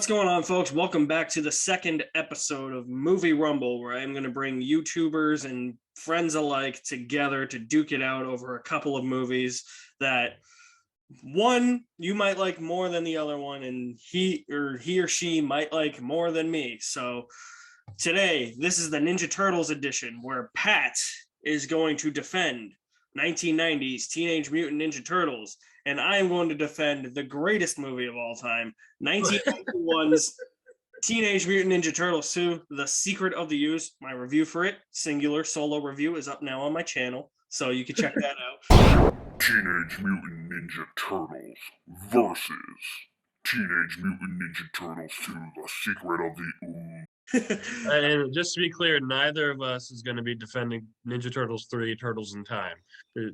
What's going on, folks? Welcome back to the second episode of Movie Rumble, where I'm going to bring YouTubers and friends alike together to duke it out over a couple of movies that one you might like more than the other one, and he or she might like more than me. So today, this is the Ninja Turtles edition, where Pat is going to defend 1990s Teenage Mutant Ninja Turtles, and I am going to defend the greatest movie of all time, 1991's Teenage Mutant Ninja Turtles 2, The Secret of the Ooze. My review for it, singular solo review, is up now on my channel, so you can check that out. Teenage Mutant Ninja Turtles versus Teenage Mutant Ninja Turtles 2, The Secret of the Ooze. And just to be clear, neither of us is going to be defending Ninja Turtles 3, Turtles in Time.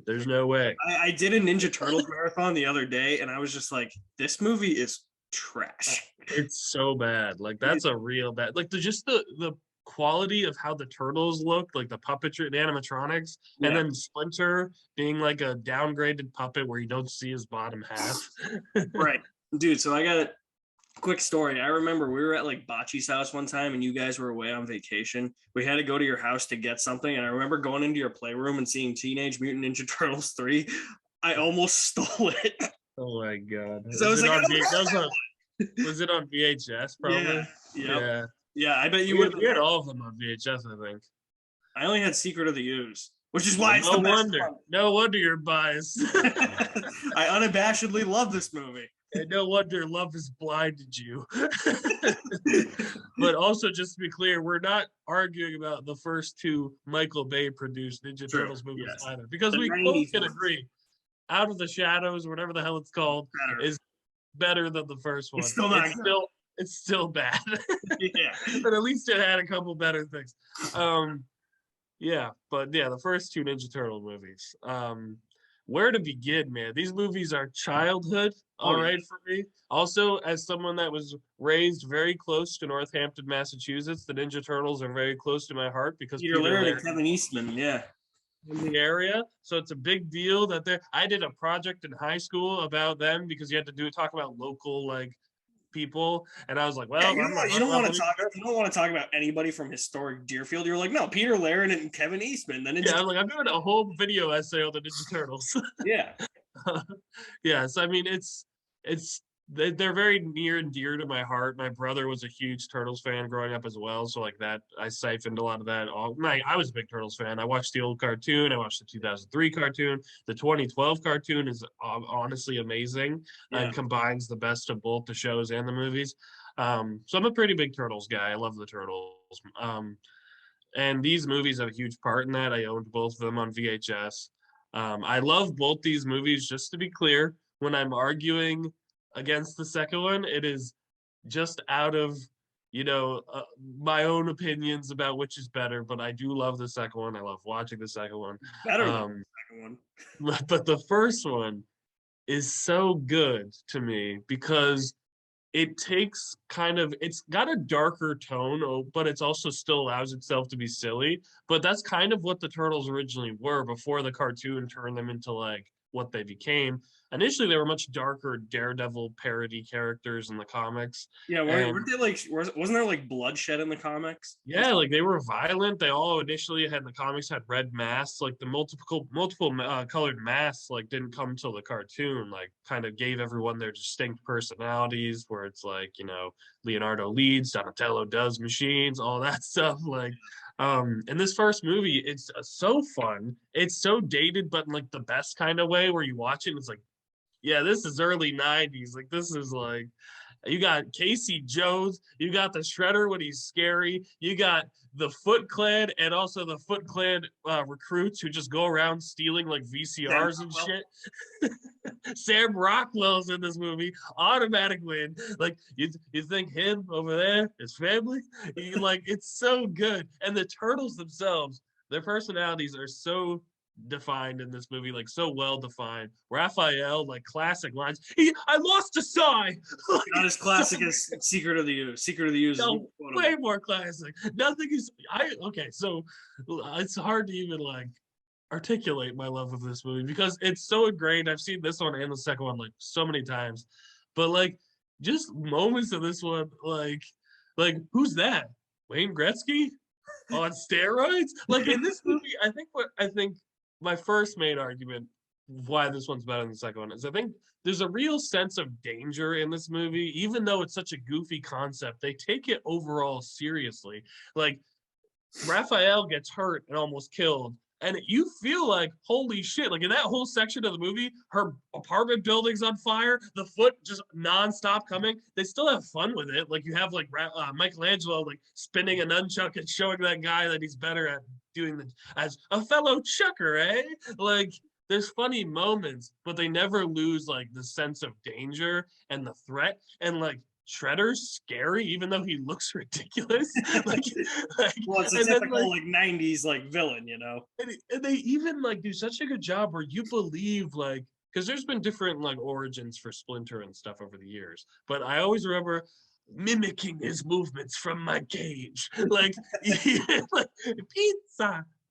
There's no way. I did a Ninja Turtles marathon the other day, and I was just like, this movie is trash. It's so bad. Like, that's a real bad. Like, the quality of how the turtles look, like the puppetry, the animatronics, and then Splinter being like a downgraded puppet where you don't see his bottom half. Right. Dude, so I got a quick story. I remember we were at like Bocce's house one time and you guys were away on vacation. We had to go to your house to get something, and I remember going into your playroom and seeing Teenage Mutant Ninja Turtles 3. I almost stole it. Oh my god. So was it on VHS probably? Yeah, I bet you would. We had all of them on VHS, I think. I only had Secret of the Ooze, which is why it's no the best wonder. one. No wonder you're biased. I unabashedly love this movie. And no wonder love has blinded you. But also, just to be clear, we're not arguing about the first two Michael Bay produced Ninja Turtles movies either, because we both can agree Out of the Shadows, or whatever the hell it's called, is better than the first one. It's still not it's still bad. Yeah. But at least it had a couple better things. The first two Ninja Turtle movies. Where to begin, man? These movies are childhood, all right, for me. Also, as someone that was raised very close to Northampton, Massachusetts, the Ninja Turtles are very close to my heart because Peter Laird and Kevin Eastman, in the area. So it's a big deal that I did a project in high school about them because you had to talk about local like people, and I was like, well, you don't want to talk about anybody from historic Deerfield. You're like, no, Peter Laird and Kevin Eastman. Then I'm like, I'm doing a whole video essay on the Ninja Turtles. So I mean, they're very near and dear to my heart. My brother was a huge Turtles fan growing up as well, so like that, I siphoned a lot of that. I was a big Turtles fan. I watched the old cartoon. I watched the 2003 cartoon. The 2012 cartoon is honestly amazing and combines the best of both the shows and the movies. So I'm a pretty big Turtles guy. I love the Turtles. And these movies have a huge part in that. I owned both of them on VHS. I love both these movies, just to be clear. When I'm arguing against the second one, it is just out of my own opinions about which is better, but I do love the second one. I love watching the second one better than the second one. But the first one is so good to me because it's got a darker tone, but it's also still allows itself to be silly. But that's kind of what the Turtles originally were before the cartoon turned them into like what they became. Initially, they were much darker Daredevil parody characters in the comics. Yeah, weren't they like? Wasn't there like bloodshed in the comics? Yeah, like they were violent. They all initially had the comics had red masks. Like the multiple colored masks like didn't come till the cartoon. Like kind of gave everyone their distinct personalities. Where it's like Leonardo leads, Donatello does machines, all that stuff. Like in this first movie, it's so fun. It's so dated, but in like the best kind of way where you watch it and it's like, yeah, this is early 90s. Like, this is like, you got Casey Jones, you got the Shredder when he's scary, you got the Foot Clan and also the Foot Clan recruits who just go around stealing like VCRs and shit. Sam Rockwell's in this movie, automatic win. Like, you think him over there, his family? It's so good. And the Turtles themselves, their personalities are so defined in this movie, like so well defined. Raphael, like classic lines. I lost a sigh. Not as classic as Secret of the Ooze. Secret of the Ooze is way more classic. Nothing is. So it's hard to even like articulate my love of this movie because it's so ingrained. I've seen this one and the second one like so many times, but like just moments of this one, like who's that? Wayne Gretzky on steroids? Like in this movie, I think my first main argument why this one's better than the second one is I think there's a real sense of danger in this movie, even though it's such a goofy concept. They take it overall seriously. Like Raphael gets hurt and almost killed. And you feel like, holy shit, like in that whole section of the movie, her apartment building's on fire, the foot just nonstop coming. They still have fun with it. Like you have like Michelangelo like spinning a nunchuck and showing that guy that he's better at doing the as a fellow chucker, eh? Like there's funny moments, but they never lose like the sense of danger and the threat. And like Shredder's scary, even though he looks ridiculous. like, well, it's a typical like 90s like villain, you know. And they even like do such a good job where you believe like because there's been different like origins for Splinter and stuff over the years, but I always remember mimicking his movements from my cage, like, like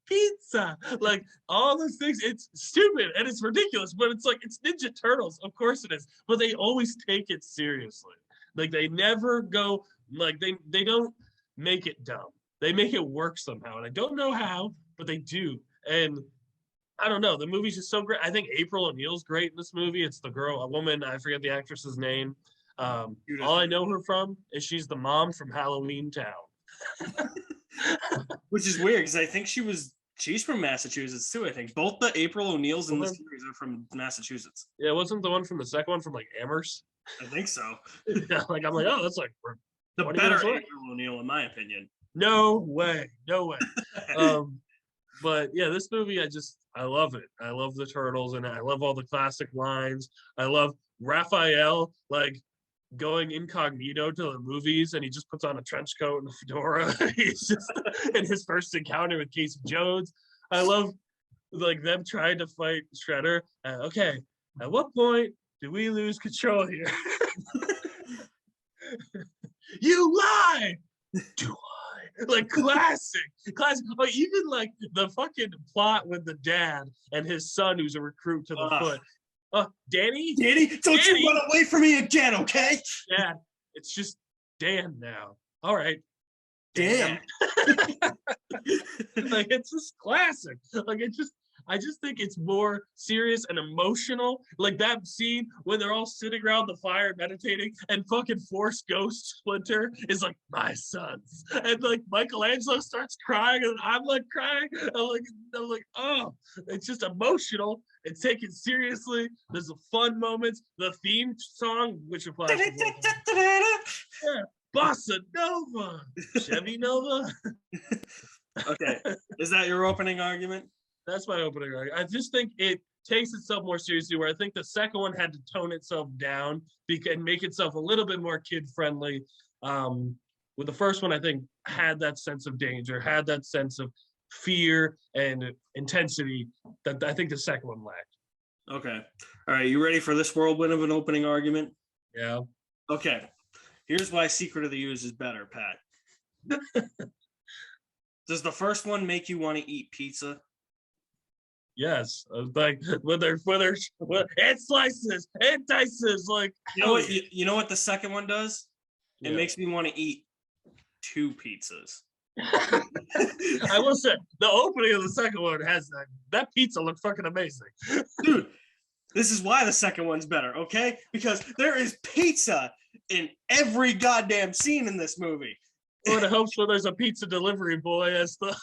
pizza, like all those things. It's stupid and it's ridiculous, but it's like it's Ninja Turtles, of course it is. But they always take it seriously. Like they never go like they don't make it dumb. They make it work somehow, and I don't know how, but they do. And I don't know. The movie's just so great. I think April O'Neil's great in this movie. It's the girl, a woman. I forget the actress's name. All I know her from is she's the mom from Halloween Town, which is weird because I think she's from Massachusetts too. I think both the April O'Neils in this series are from Massachusetts. Yeah, wasn't the one from the second one from like Amherst? I think so. Yeah, like I'm like, oh, that's like the better April O'Neil, in my opinion. No way. But yeah, this movie, I love it. I love the turtles and I love all the classic lines. I love Raphael like going incognito to the movies and he just puts on a trench coat and a fedora. He's just in his first encounter with Casey Jones. I love like them trying to fight Shredder. Okay, at what point do we lose control here? You lie! Do I? Like classic. Or even like the fucking plot with the dad and his son who's a recruit to the foot. Danny, don't you run away from me again, okay? Dad, it's just Dan now. All right. Damn. Like it's just classic. Like I just think it's more serious and emotional. Like that scene when they're all sitting around the fire meditating and fucking Force Ghost Splinter is like, my sons. And like Michelangelo starts crying and I'm like crying. I'm like, oh, it's just emotional. It's taken seriously. There's the fun moments. The theme song, which applies yeah, Bossa Nova, Chevy Nova. Okay, is that your opening argument? That's my opening argument. I just think it takes itself more seriously, where I think the second one had to tone itself down and make itself a little bit more kid-friendly. With the first one, I think had that sense of danger, had that sense of fear and intensity that I think the second one lacked. Okay. All right, you ready for this whirlwind of an opening argument? Yeah. Okay. Here's why Secret of the Ooze is better, Pat. Does the first one make you want to eat pizza? Yes, like whether it slices, it dices, like you know what the second one does? It makes me want to eat 2 pizzas. I will say the opening of the second one has that pizza looked fucking amazing. Dude, this is why the second one's better, okay? Because there is pizza in every goddamn scene in this movie. Or the hopes where there's a pizza delivery boy as the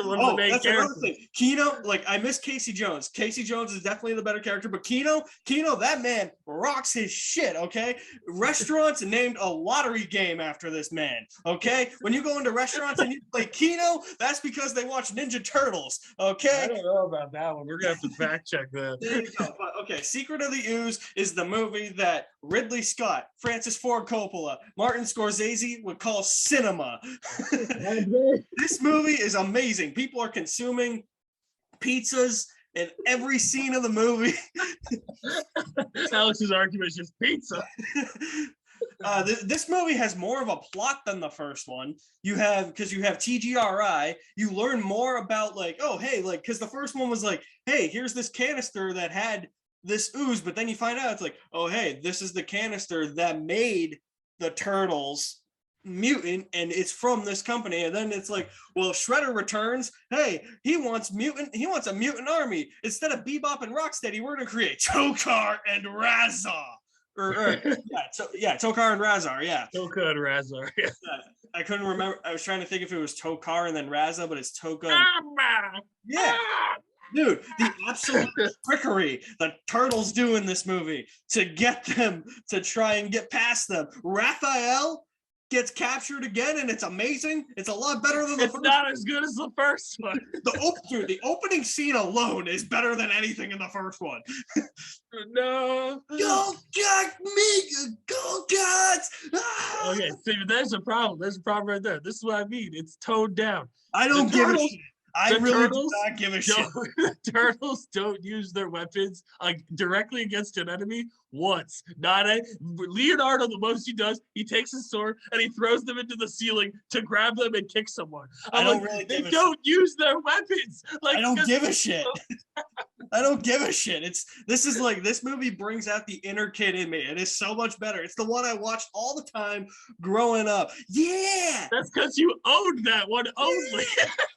one of the main characters. Keno, like I miss Casey Jones. Casey Jones is definitely the better character, but Keno, that man rocks his shit, okay? Restaurants named a lottery game after this man, okay? When you go into restaurants and you play Keno, that's because they watch Ninja Turtles, okay? I don't know about that one. We're gonna have to fact check that. There you go. But, okay, Secret of the Ooze is the movie that Ridley Scott, Francis Ford Coppola, Martin Scorsese would call cinema. This movie is amazing. People are consuming pizzas in every scene of the movie. Alex's argument is just pizza. This movie has more of a plot than the first one. Because you have TGRI, you learn more about like, oh, hey, like, because the first one was like, hey, here's this canister that had this ooze, but then you find out it's like, oh hey, this is the canister that made the turtles mutant, and it's from this company. And then it's like, well, Shredder returns. Hey, he wants a mutant army. Instead of Bebop and Rocksteady, we're gonna create Tokar and Razar. Tokar and Razar. Yeah, Toka and Razar. Yeah. I couldn't remember. I was trying to think if it was Tokar and then Raza, but it's Toka. Yeah. Dude, the absolute trickery the turtles do in this movie to get them to try and get past them. Raphael gets captured again, and it's amazing. It's a lot better than the first. It's not as good as the first one. The opening scene alone is better than anything in the first one. No. Go get me! Go Cats! Ah! Okay, see, there's a problem. There's a problem right there. This is what I mean. It's toned down. I don't give a shit. I really do not give a shit. The turtles don't use their weapons directly against an enemy once. Leonardo, the most he does, he takes his sword and he throws them into the ceiling to grab them and kick someone. They don't use their weapons. I don't give a shit. I don't give a shit. This movie brings out the inner kid in me. It is so much better. It's the one I watched all the time growing up. Yeah. That's because you owned that one only.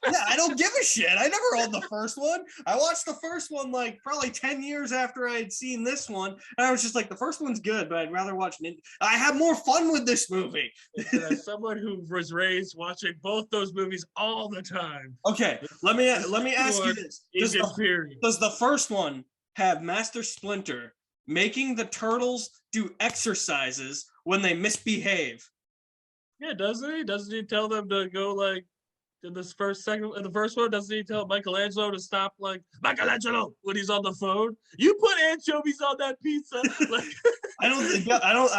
Yeah, I don't give a shit. I never owned the first one. I watched the first one probably 10 years after I had seen this one. And I was just like, the first one's good, but I'd rather watch I have more fun with this movie. As someone who was raised watching both those movies all the time. Okay, let me ask you this. Does the first one have Master Splinter making the turtles do exercises when they misbehave? Yeah, doesn't he? Doesn't he tell them to go in the first one? Doesn't he tell Michelangelo to stop Michelangelo when he's on the phone? You put anchovies on that pizza. I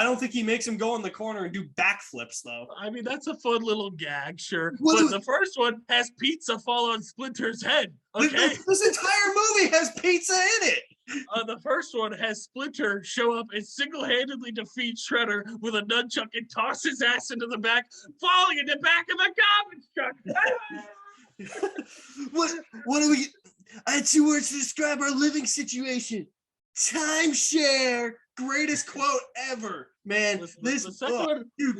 don't think he makes him go in the corner and do backflips though. I mean, that's a fun little gag, sure. But the first one has pizza fall on Splinter's head. Okay, this entire movie has pizza in it. The first one has Splinter show up and single-handedly defeat Shredder with a nunchuck and toss his ass into the back, falling in the back of the garbage truck. What do we? I had 2 words to describe our living situation: timeshare. Greatest quote ever, man.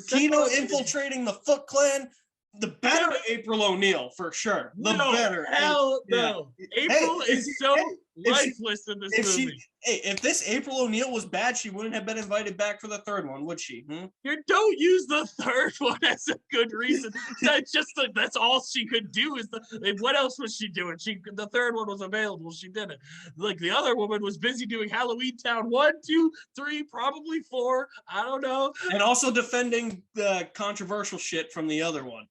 Kino infiltrating the Foot Clan. The better April O'Neil for sure. Better. Hell no. April is so lifeless in this movie. If this April O'Neil was bad, she wouldn't have been invited back for the third one, would she? You don't use the third one as a good reason. That's all she could do. What else was she doing? The third one was available. She did it. The other woman was busy doing Halloween Town 1, 2, 3, probably 4. I don't know. And also defending the controversial shit from the other one.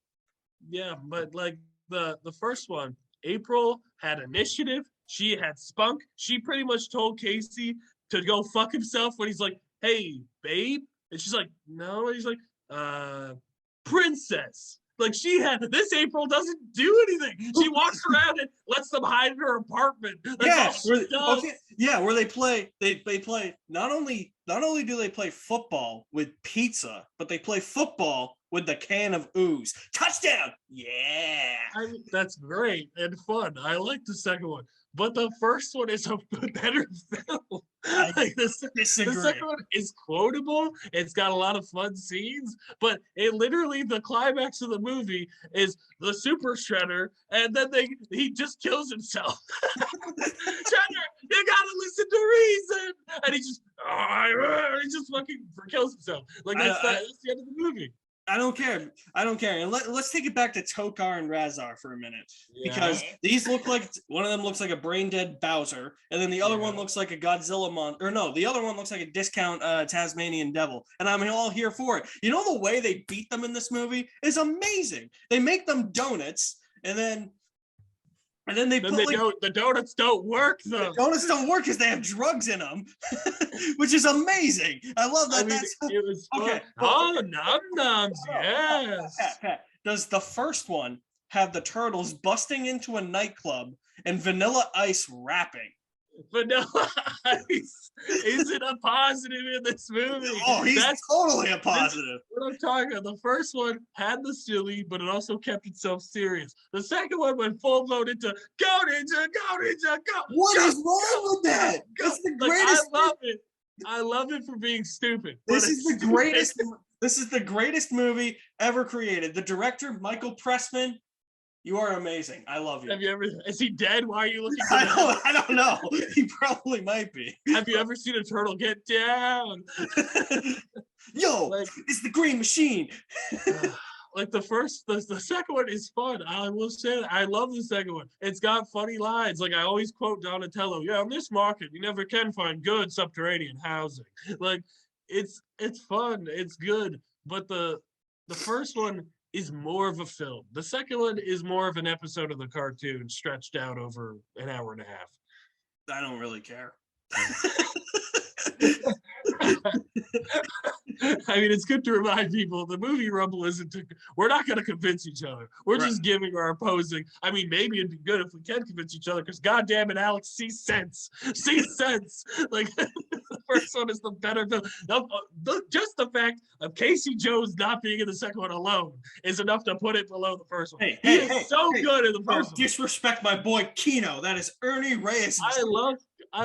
Yeah, but the first one, April had initiative. She had spunk. She pretty much told Casey to go fuck himself when he's like, hey, babe. And she's like, no. And he's like, princess. This April doesn't do anything. She walks around and lets them hide in her apartment. Where they play, not only do they play football with pizza, but they play football with the can of ooze. Touchdown! Yeah. That's great and fun. I like the second one. But the first one is a better film. The second one is quotable. It's got a lot of fun scenes, but the climax of the movie is the Super Shredder, and then he just kills himself. Shredder, you gotta listen to reason, and he just fucking kills himself. That's the end of the movie. I don't care. And let's take it back to Tokar and Razar for a minute. Yeah. Because these look like, one of them looks like a brain dead Bowser, and then the other one looks like a Godzilla monster. Or no, the other one looks like a discount Tasmanian devil. And I'm all here for it. You know, the way they beat them in this movie is amazing. They make them donuts, and then the donuts don't work though. The donuts don't work because they have drugs in them, which is amazing. I love that. It was okay. Oh, num-nums, yes. Pat. Does the first one have the turtles busting into a nightclub and Vanilla Ice rapping? Vanilla Ice isn't a positive in this movie. Oh, he's That's totally a positive. what I'm talking about. The first one had the silly, but it also kept itself serious. The second one went full blown into go ninja, go ninja, go. What go, is wrong with that? go. That's the Like, greatest. I love it. I love it for being stupid. This but is it's the stupid. greatest. This is the greatest movie ever created. The director, Michael Pressman, you are amazing. I love you. Have you ever? Is he dead? Why are you looking? I don't know. He probably might be. Have you ever seen a turtle get down? Yo, Like, it's the Green Machine. like the second one is fun. I will say that I love the second one. It's got funny lines. Like I always quote Donatello. Yeah, in this market, you never can find good subterranean housing. Like it's fun. It's good. But the first one is more of a film. The second one is more of an episode of the cartoon stretched out over an hour and a half. I don't really care. I mean, it's good to remind people the movie Rumble isn't. We're not going to convince each other. We're just giving our opposing. I mean, maybe it'd be good if we can convince each other because, goddamn it, Alex, see sense. See sense. Like the first one is the better film. Just the fact of Casey Jones not being in the second one alone is enough to put it below the first one. He is so good in the first one. Disrespect my boy Kino. That is Ernie Reyes. I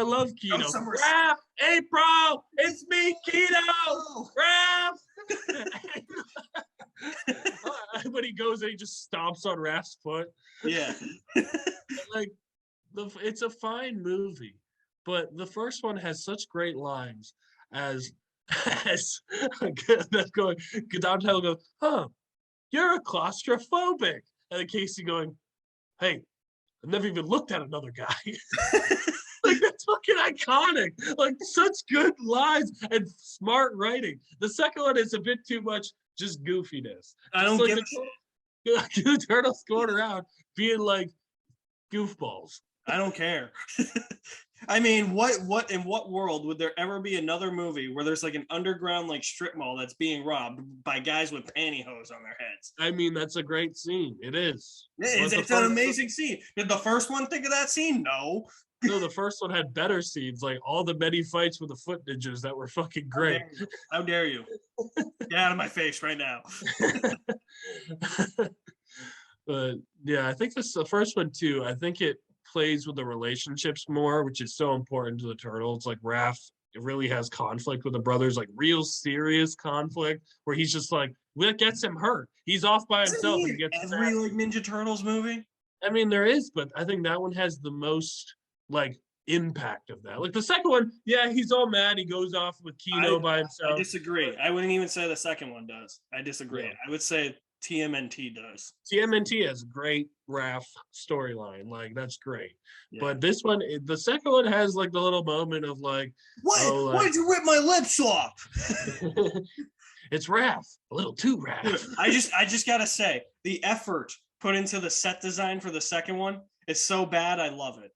love Kino. Raph, April, it's me, Kino. Raph. When he goes and he just stomps on Raph's foot. Yeah. Like it's a fine movie, but the first one has such great lines as that's going. Donatello goes, "Huh, you're a claustrophobic," and then Casey going, "Hey, I've never even looked at another guy." Like that's fucking iconic. Like such good lines and smart writing. The second one is a bit too much just goofiness. I don't like the turtles going around being like goofballs. I don't care. I mean, what in what world would there ever be another movie where there's like an underground like strip mall that's being robbed by guys with pantyhose on their heads? I mean, that's a great scene. It is. It's an amazing scene. Did the first one think of that scene? No. No, the first one had better scenes, like all the many fights with the foot ninjas that were fucking great. How dare you? Get out of my face right now. But yeah, I think the first one too. I think it plays with the relationships more, which is so important to the turtles. Like Raph, it really has conflict with the brothers, like real serious conflict, where he's just like, what gets him hurt? He's off by himself and he gets every like Ninja Turtles movie. I mean, there is, but I think that one has the most like impact of that. Like the second one, yeah, he's all mad. He goes off with Kino by himself. I disagree. I wouldn't even say the second one does. I disagree. Yeah. I would say TMNT does. TMNT has a great Raph storyline. Like that's great. Yeah. But this one, the second one has like the little moment of like, what? Oh, like, why'd you rip my lips off? It's Raph, a little too Raph. I just gotta say, the effort put into the set design for the second one is so bad, I love it.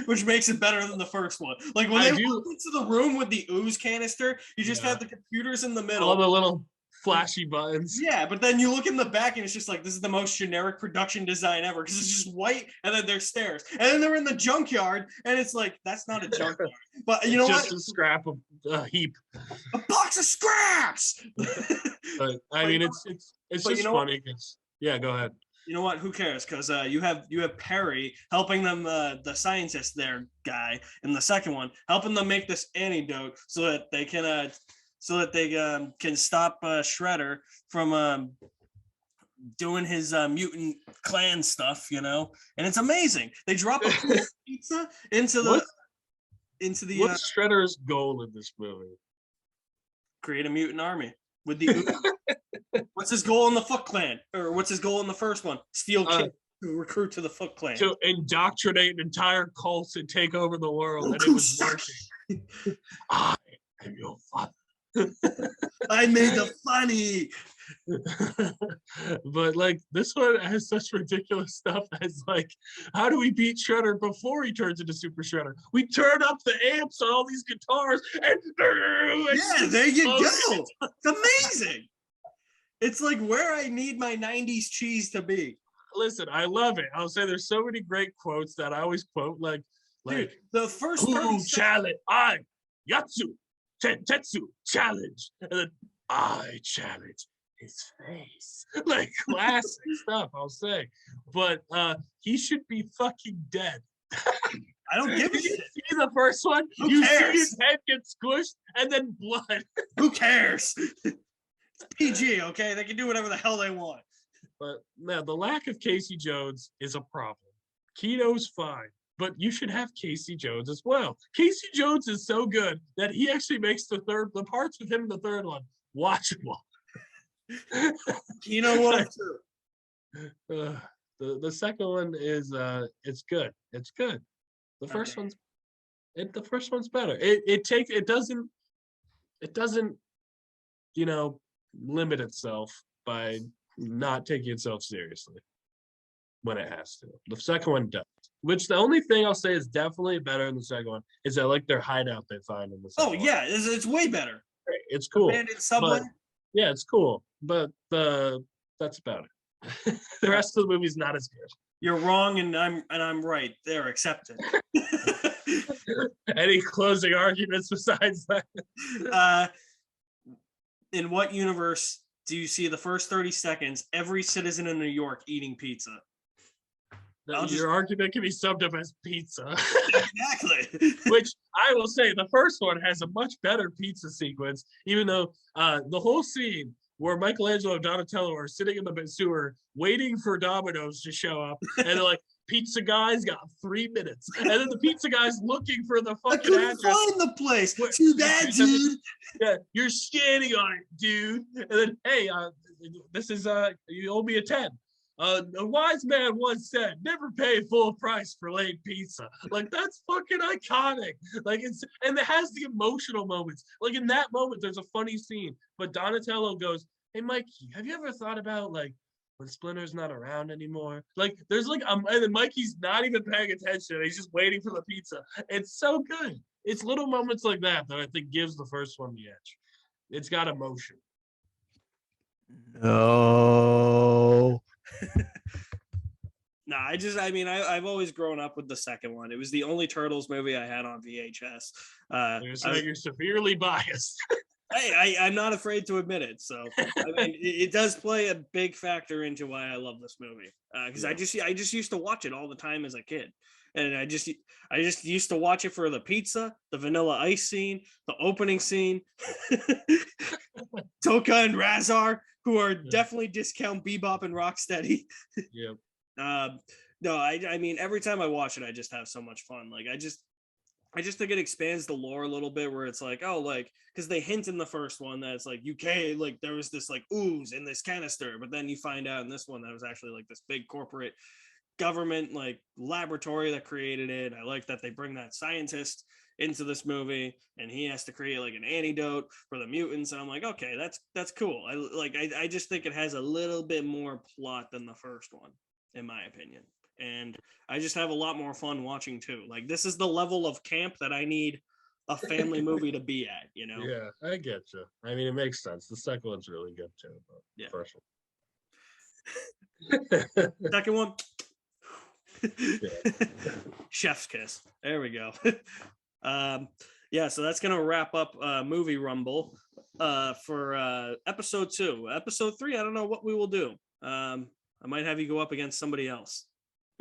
Which makes it better than the first one. Like when they walk into the room with the ooze canister, you just have the computers in the middle. All the little flashy buttons. Yeah, but then you look in the back and it's just like, this is the most generic production design ever because it's just white and then there's stairs. And then they're in the junkyard and it's like, that's not a junkyard. But you know just what? Just a scrap of heap. A box of scraps! But I mean, it's just funny because, yeah, go ahead. You know what? Who cares? Because you have Perry helping them, the scientist there guy in the second one, helping them make this antidote so that they can stop Shredder from doing his mutant clan stuff, you know. And it's amazing. They drop a pizza into the What's Shredder's goal in this movie? Create a mutant army with the. What's his goal in the Foot Clan? Or what's his goal in the first one? Steal kids to recruit to the Foot Clan. To indoctrinate an entire cult and take over the world. And it was working. I am your father. I made the funny. But like this one has such ridiculous stuff as like, how do we beat Shredder before he turns into Super Shredder? We turn up the amps on all these guitars and yeah, there you go. It's amazing. It's like where I need my 90s cheese to be. Listen, I love it. I'll say there's so many great quotes that I always quote, like Like, the first 30 who seconds. challenge? I, Yatsu, Tetsu, challenge. And then I challenge his face. Like, classic stuff, I'll say. But he should be fucking dead. I don't give a Did you shit. see the first one? Who You cares? see his head get squished and then blood. Who cares? It's PG, okay? They can do whatever the hell they want. But no, the lack of Casey Jones is a problem. Keto's fine, but you should have Casey Jones as well. Casey Jones is so good that he actually makes the parts with him in the third one watchable. Kino one too. The second one is it's good. It's good. The first Okay. the first one's better. It doesn't limit itself by not taking itself seriously when it has to. The second one does. Which the only thing I'll say is definitely better in the second one is I like their hideout they find in the second one. Yeah, it's way better. It's cool. Abandoned subway. Yeah, it's cool. But that's about it. The rest of the movie's not as good. You're wrong, and I'm right. They're accepted. Any closing arguments besides that? In what universe do you see the first 30 seconds every citizen in New York eating pizza? Your argument can be summed up as pizza. Exactly. Which I will say, the first one has a much better pizza sequence, even though the whole scene where Michelangelo and Donatello are sitting in the sewer waiting for Domino's to show up, and they're like, pizza guy's got 3 minutes. And then the pizza guy's looking for the I fucking couldn't address. find the place. Too bad, dude. Yeah, you're standing on it, dude. And then, hey, this is you owe me a 10. A wise man once said, "Never pay full price for late pizza." Like, that's fucking iconic. Like, and it has the emotional moments. Like, in that moment, there's a funny scene, but Donatello goes, "Hey, Mikey, have you ever thought about like when Splinter's not around anymore?" Like, there's like, and then Mikey's not even paying attention. He's just waiting for the pizza. It's so good. It's little moments like that I think gives the first one the edge. It's got emotion. No. No, I've always grown up with the second one. It was the only Turtles movie I had on VHS. You're severely biased. Hey, I'm not afraid to admit it. So it does play a big factor into why I love this movie. Because I just used to watch it all the time as a kid, and I just used to watch it for the pizza, the Vanilla Ice scene, the opening scene, Toka and Razar, who are definitely discount Bebop and Rocksteady. Yep. No, I mean, every time I watch it, I just have so much fun. Like, I just think it expands the lore a little bit, where it's like, oh, like, because they hint in the first one that it's like UK, like there was this like ooze in this canister, but then you find out in this one that it was actually like this big corporate government like laboratory that created it. I like that they bring that scientist into this movie, and he has to create like an antidote for the mutants. And I'm like, okay, that's cool. I just think it has a little bit more plot than the first one, in my opinion. And I just have a lot more fun watching too. Like, this is the level of camp that I need a family movie to be at, you know? Yeah, I get you. I mean, it makes sense. The second one's really good too. But Yeah. First one. Second one. Yeah. Chef's kiss. There we go. Yeah, so that's gonna wrap up Movie Rumble for episode 2. Episode 3, I don't know what we will do. I might have you go up against somebody else.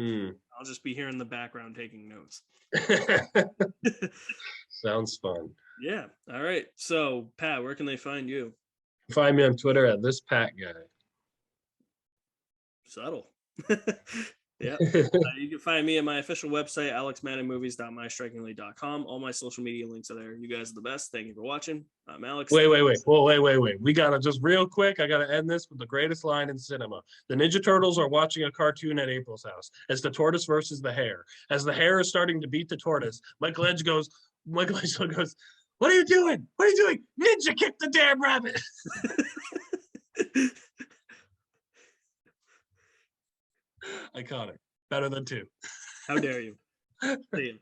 I'll just be here in the background taking notes. Sounds fun. Yeah. All right. So, Pat, where can they find you? Find me on Twitter at this Pat guy. Subtle. Yeah. You can find me at my official website, alexmaddenmovies.mystrikingly.com. All my social media links are there. You guys are the best. Thank you for watching. I'm Alex. Wait. Whoa, wait. We gotta just real quick. I gotta end this with the greatest line in cinema. The Ninja Turtles are watching a cartoon at April's house. It's the tortoise versus the hare. As the hare is starting to beat the tortoise, Michelangelo goes, "What are you doing? What are you doing? Ninja kick the damn rabbit." Iconic. Better than 2. How dare you? See you.